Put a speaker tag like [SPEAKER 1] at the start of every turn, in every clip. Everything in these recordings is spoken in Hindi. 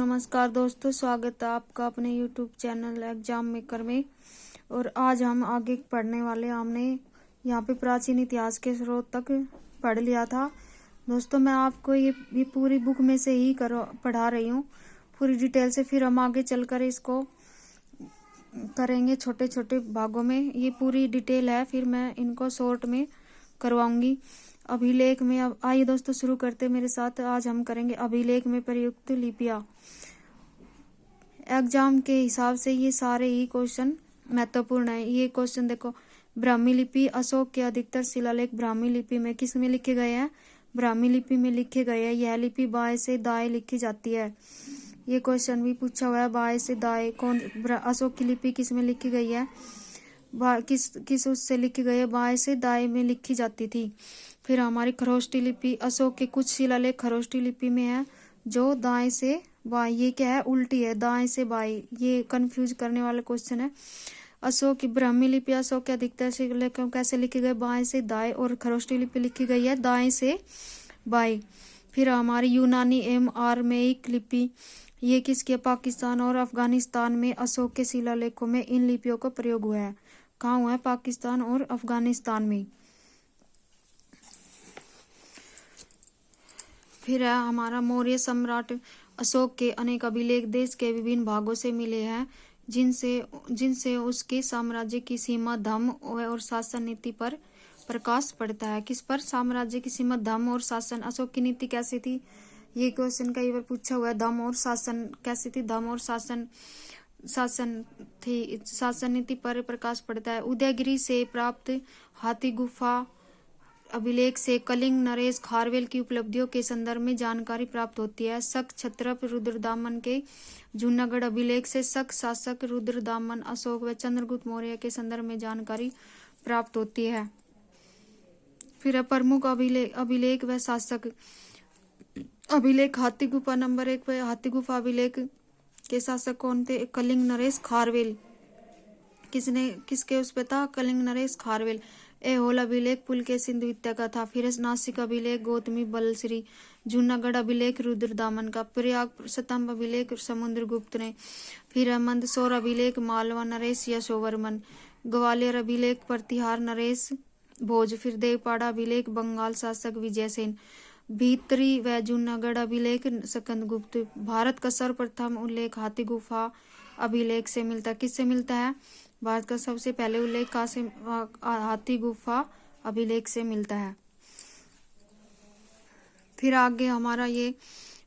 [SPEAKER 1] नमस्कार दोस्तों, स्वागत है आपका अपने YouTube चैनल एग्जाम मेकर में। और आज हम आगे पढ़ने वाले हमने यहाँ पे प्राचीन इतिहास के स्रोत तक पढ़ लिया था। दोस्तों मैं आपको ये पूरी बुक में से ही पढ़ा रही हूँ पूरी डिटेल से। फिर हम आगे चलकर इसको करेंगे छोटे छोटे भागों में। ये पूरी डिटेल है, फिर मैं इनको शॉर्ट में करवाऊंगी। अभिलेख में अब आइए दोस्तों शुरू करते मेरे साथ। आज हम करेंगे अभिलेख में प्रयुक्त लिपियां। एग्जाम के हिसाब से ये सारे ही क्वेश्चन महत्वपूर्ण है। ये क्वेश्चन देखो, ब्राह्मी लिपि, अशोक के अधिकतर शिलालेख ब्राह्मी लिपि में किस में लिखे गए हैं? ब्राह्मी लिपि में लिखे गए हैं। यह लिपि बाएं से दाएं लिखी जाती है। ये क्वेश्चन भी पूछा हुआ है, बाएं से दाएं कौन अशोक की लिपि किस में लिखी गई है? किस उससे लिखी गई है? बाएं से दाएं में लिखी जाती थी। फिर हमारी खरोष्टी लिपि, अशोक के कुछ शिलालेख खरोष्टी लिपि में है जो दाएं से बाएं, ये क्या है? उल्टी है, दाएं से बाएं। ये कंफ्यूज करने वाला क्वेश्चन है। अशोक की ब्राह्मी लिपि, अशोक के अधिकतर शिलालेख कैसे लिखे गए? बाएं से दाएं। और खरोष्टी लिपि लिखी गई है दाएं से बाएं। फिर हमारी यूनानी एवं आरमेइक लिपि, ये किसके? पाकिस्तान और अफगानिस्तान में अशोक के शिलालेखों में इन लिपियों का प्रयोग हुआ है। कहाँ हुआ है? पाकिस्तान और अफगानिस्तान में। फिर है हमारा मौर्य सम्राट अशोक के अनेक अभिलेख देश के विभिन्न भागों से मिले हैं, जिनसे उसके साम्राज्य की सीमा, धर्म और शासन नीति पर प्रकाश पड़ता है। किस पर? साम्राज्य की सीमा, धर्म और शासन। अशोक की नीति कैसी थी? ये क्वेश्चन कई बार पूछा हुआ है। धर्म और शासन कैसी थी? धर्म और शासन नीति पर प्रकाश पड़ता है। उदयगिरी से प्राप्त हाथी गुफा अभिलेख से कलिंग नरेश खारवेल की उपलब्धियों के संदर्भ में जानकारी प्राप्त होती है। शक क्षत्रप रुद्रदामन के जूनागढ़ अभिलेख से शक शासक रुद्रदामन, अशोक व चंद्रगुप्त मौर्य के संदर्भ में जानकारी प्राप्त होती है। फिर प्रमुख अभिलेख व शासक अभिलेख। हाथी गुफा नंबर 1 पर हाथी गुफा अभिलेख के शासक कौन थे? कलिंग नरेश खारवेल। किसके उस पे था? कलिंग नरेश खारवेल। ऐहोल अभिलेख पुलकेशिन द्वितीय का था। फिर नासिक अभिलेख गौतमी बलश्री। जूनागढ़ अभिलेख रुद्रदामन का। प्रयाग स्तंभ अभिलेख समुद्रगुप्त ने। फिर मंदसौर अभिलेख मालवा नरेश यशोवर्मन। ग्वालियर अभिलेख प्रतिहार नरेश भोज। फिर देवपाड़ा अभिलेख बंगाल शासक विजयसेन। भीतरी व जूनागढ़ अभिलेख स्कंदगुप्त। भारत का सर्वप्रथम उल्लेख हाथी गुफा अभिलेख से मिलता है। किससे मिलता है? भारत का सबसे पहले उल्लेख कहाँ से? हाथी गुफा अभिलेख से मिलता है। फिर आगे हमारा ये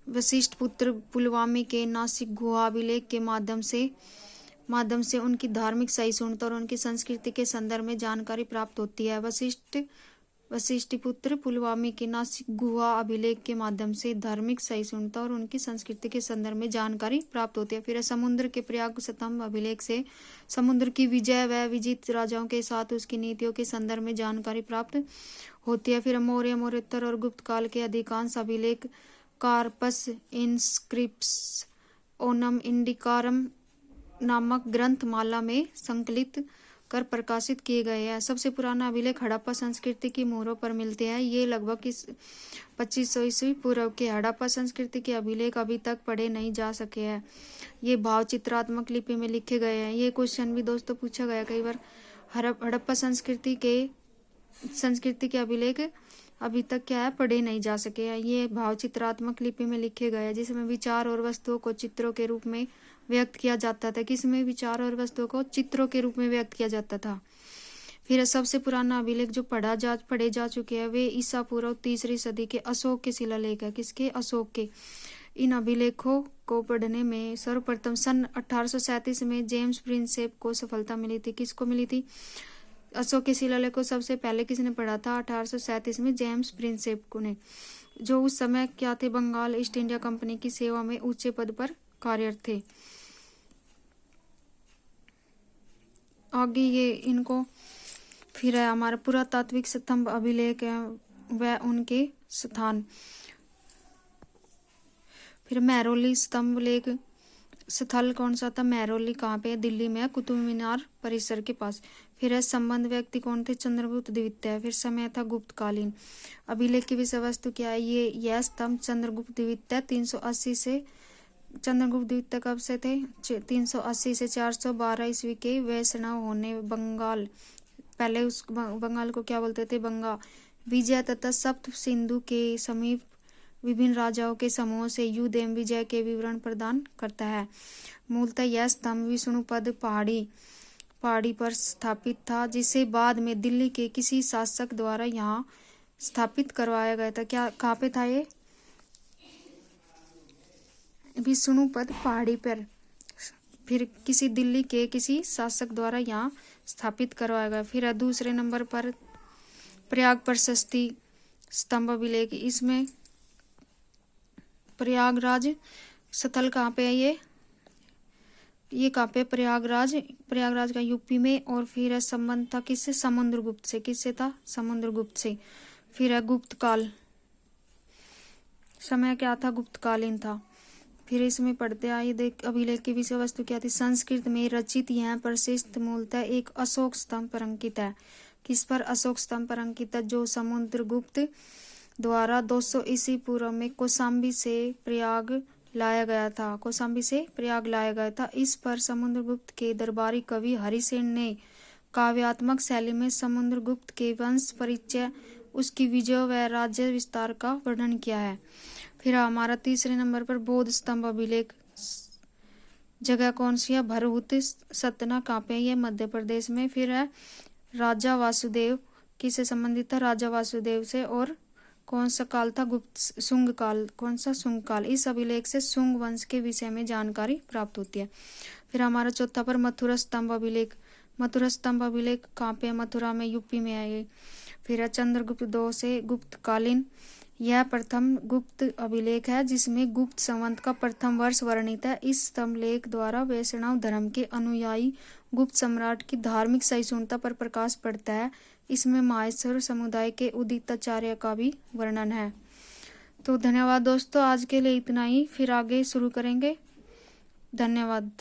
[SPEAKER 1] वशिष्ठ पुत्र पुलवामी के नासिक गुहा अभिलेख के माध्यम से उनकी धार्मिक सहिष्णुता और उनकी संस्कृति के संदर्भ में जानकारी प्राप्त होती है। वशिष्ठ पुत्र पुलवामी के नासिक गुहा अभिलेख के माध्यम से धार्मिक सहिष्णुता और उनकी संस्कृति के संदर्भ में जानकारी प्राप्त होती है। फिर समुद्र के प्रयाग स्तंभ अभिलेख से समुद्र की विजय व विजित राजाओं के साथ उसकी नीतियों के संदर्भ में जानकारी प्राप्त होती है। फिर मौर्योत्तर और गुप्त काल के अधिकांश अभिलेख कार्पस इंस्क्रिप्ट्स ओनम इंडिकारम नामक ग्रंथमाला में संकलित कर प्रकाशित किए गए हैं। सबसे पुराना अभिलेख हड़प्पा संस्कृति की मोहरों पर मिलते हैं। ये लगभग 2500 ईस्वी पूर्व के हड़प्पा संस्कृति के अभिलेख अभी तक पढ़े नहीं जा सके हैं। ये भाव चित्रात्मक लिपि में लिखे गए हैं। ये क्वेश्चन भी दोस्तों पूछा गया कई बार। हड़प्पा संस्कृति के अभिलेख अभी तक क्या है? पढ़े नहीं जा सके हैं। ये भाव चित्रात्मक लिपि में लिखे गए हैं, जिसमें विचार और वस्तुओं को चित्रों के रूप में व्यक्त किया जाता था। किसमें? विचार और वस्तुओं को चित्रों के रूप में व्यक्त किया जाता था। फिर सबसे पुराना अभिलेख जो पढ़े जा चुके हैं वे ईसा पूर्व 3री सदी के अशोक के शिलालेख है। किसके? अशोक के। इन अभिलेखों को पढ़ने में सर्वप्रथम सन 1837 में जेम्स प्रिंसेप को सफलता मिली थी। किसको मिली थी? अशोक के शिलालेख को सबसे पहले किसने पढ़ा था? 1837 में जेम्स प्रिंसेप को ने, जो उस समय क्या थे? बंगाल ईस्ट इंडिया कंपनी की सेवा में ऊंचे पद पर कार्यरत थे। आगे ये इनको फिर है हमारा पुरातात्विक स्तंभ अभिलेख है व उनके स्थान। फिर महरौली स्तंभ लेख स्थल कौन सा था? महरौली कहाँ पे है? दिल्ली में है, कुतुब मीनार परिसर के पास। फिर है संबंध व्यक्ति कौन थे? चंद्रगुप्त द्वितीय। फिर समय था गुप्तकालीन। अभिलेख की विषय वस्तु क्या है? यह स्तंभ चंद्रगुप्त द्वितीय 380 से चंद्रगुप्त द्वितीय कब से थे? 380 से 412 ईस्वी के वैष्णव होने बंगाल, पहले उस बंगाल को क्या बोलते थे? बंगा। विजय तथा सप्त सिंधु के समीप विभिन्न राजाओं के समूह से युद्ध एवं विजय के विवरण प्रदान करता है। मूलतः यह स्तंभ विष्णुपद पहाड़ी पर स्थापित था, जिसे बाद में दिल्ली के किसी शासक द्वारा यहाँ स्थापित करवाया गया था। क्या कहाँ पे था ये? विष्णुपद पहाड़ी पर, फिर किसी दिल्ली के किसी शासक द्वारा यहाँ स्थापित करवाया गया। फिर दूसरे नंबर पर प्रयाग प्रशस्ति स्तंभ अभिलेख। इसमें प्रयागराज स्थल कहाँ पे है? ये कहाँ पे? प्रयागराज का यूपी में। और फिर है संबंध था किससे? समुद्रगुप्त से। किससे था? समुद्रगुप्त से। फिर है गुप्त काल, समय क्या था? गुप्तकालीन था। फिर इसमें पढ़ते आइए, देख अभिलेख की विषय वस्तु क्या थी? संस्कृत में रचित यह प्रशिष्ट मूलतः एक अशोक स्तंभ पर अंकित है। किस पर? अशोक स्तंभ पर अंकित है, जो समुद्रगुप्त द्वारा 200 ईस्वी पूर्व में कौशाम्बी से प्रयाग लाया गया था। कौशाम्बी से प्रयाग लाया गया था। इस पर समुद्रगुप्त के दरबारी कवि हरिसेन ने काव्यात्मक शैली में समुद्रगुप्त के वंश परिचय, उसकी विजय व राज्य विस्तार का वर्णन किया है। फिर हमारा तीसरे नंबर पर बौद्ध स्तंभ अभिलेख। जगह कौन सी है? भरहुत सतना, कहाँ पे? ये मध्य प्रदेश में। फिर है राजा वासुदेव, किससे संबंधित था? राजा वासुदेव से। और कौन सा काल था? गुप्त शुंग काल। कौन सा? शुंग काल। इस अभिलेख से शुंग वंश के विषय में जानकारी प्राप्त होती है। फिर हमारा चौथा पर मथुरा स्तंभ अभिलेख। मथुरा स्तंभ अभिलेख कहाँ पे? मथुरा में, यूपी में है ये। फिर है चंद्रगुप्त II से गुप्तकालीन। यह प्रथम गुप्त अभिलेख है जिसमें गुप्त संवत का प्रथम वर्ष वर्णित है। इस स्तंभलेख द्वारा वैष्णव धर्म के अनुयायी गुप्त सम्राट की धार्मिक सहिष्णुता पर प्रकाश पड़ता है। इसमें माहेश्वर समुदाय के उदिताचार्य का भी वर्णन है। तो धन्यवाद दोस्तों, आज के लिए इतना ही, फिर आगे शुरू करेंगे। धन्यवाद।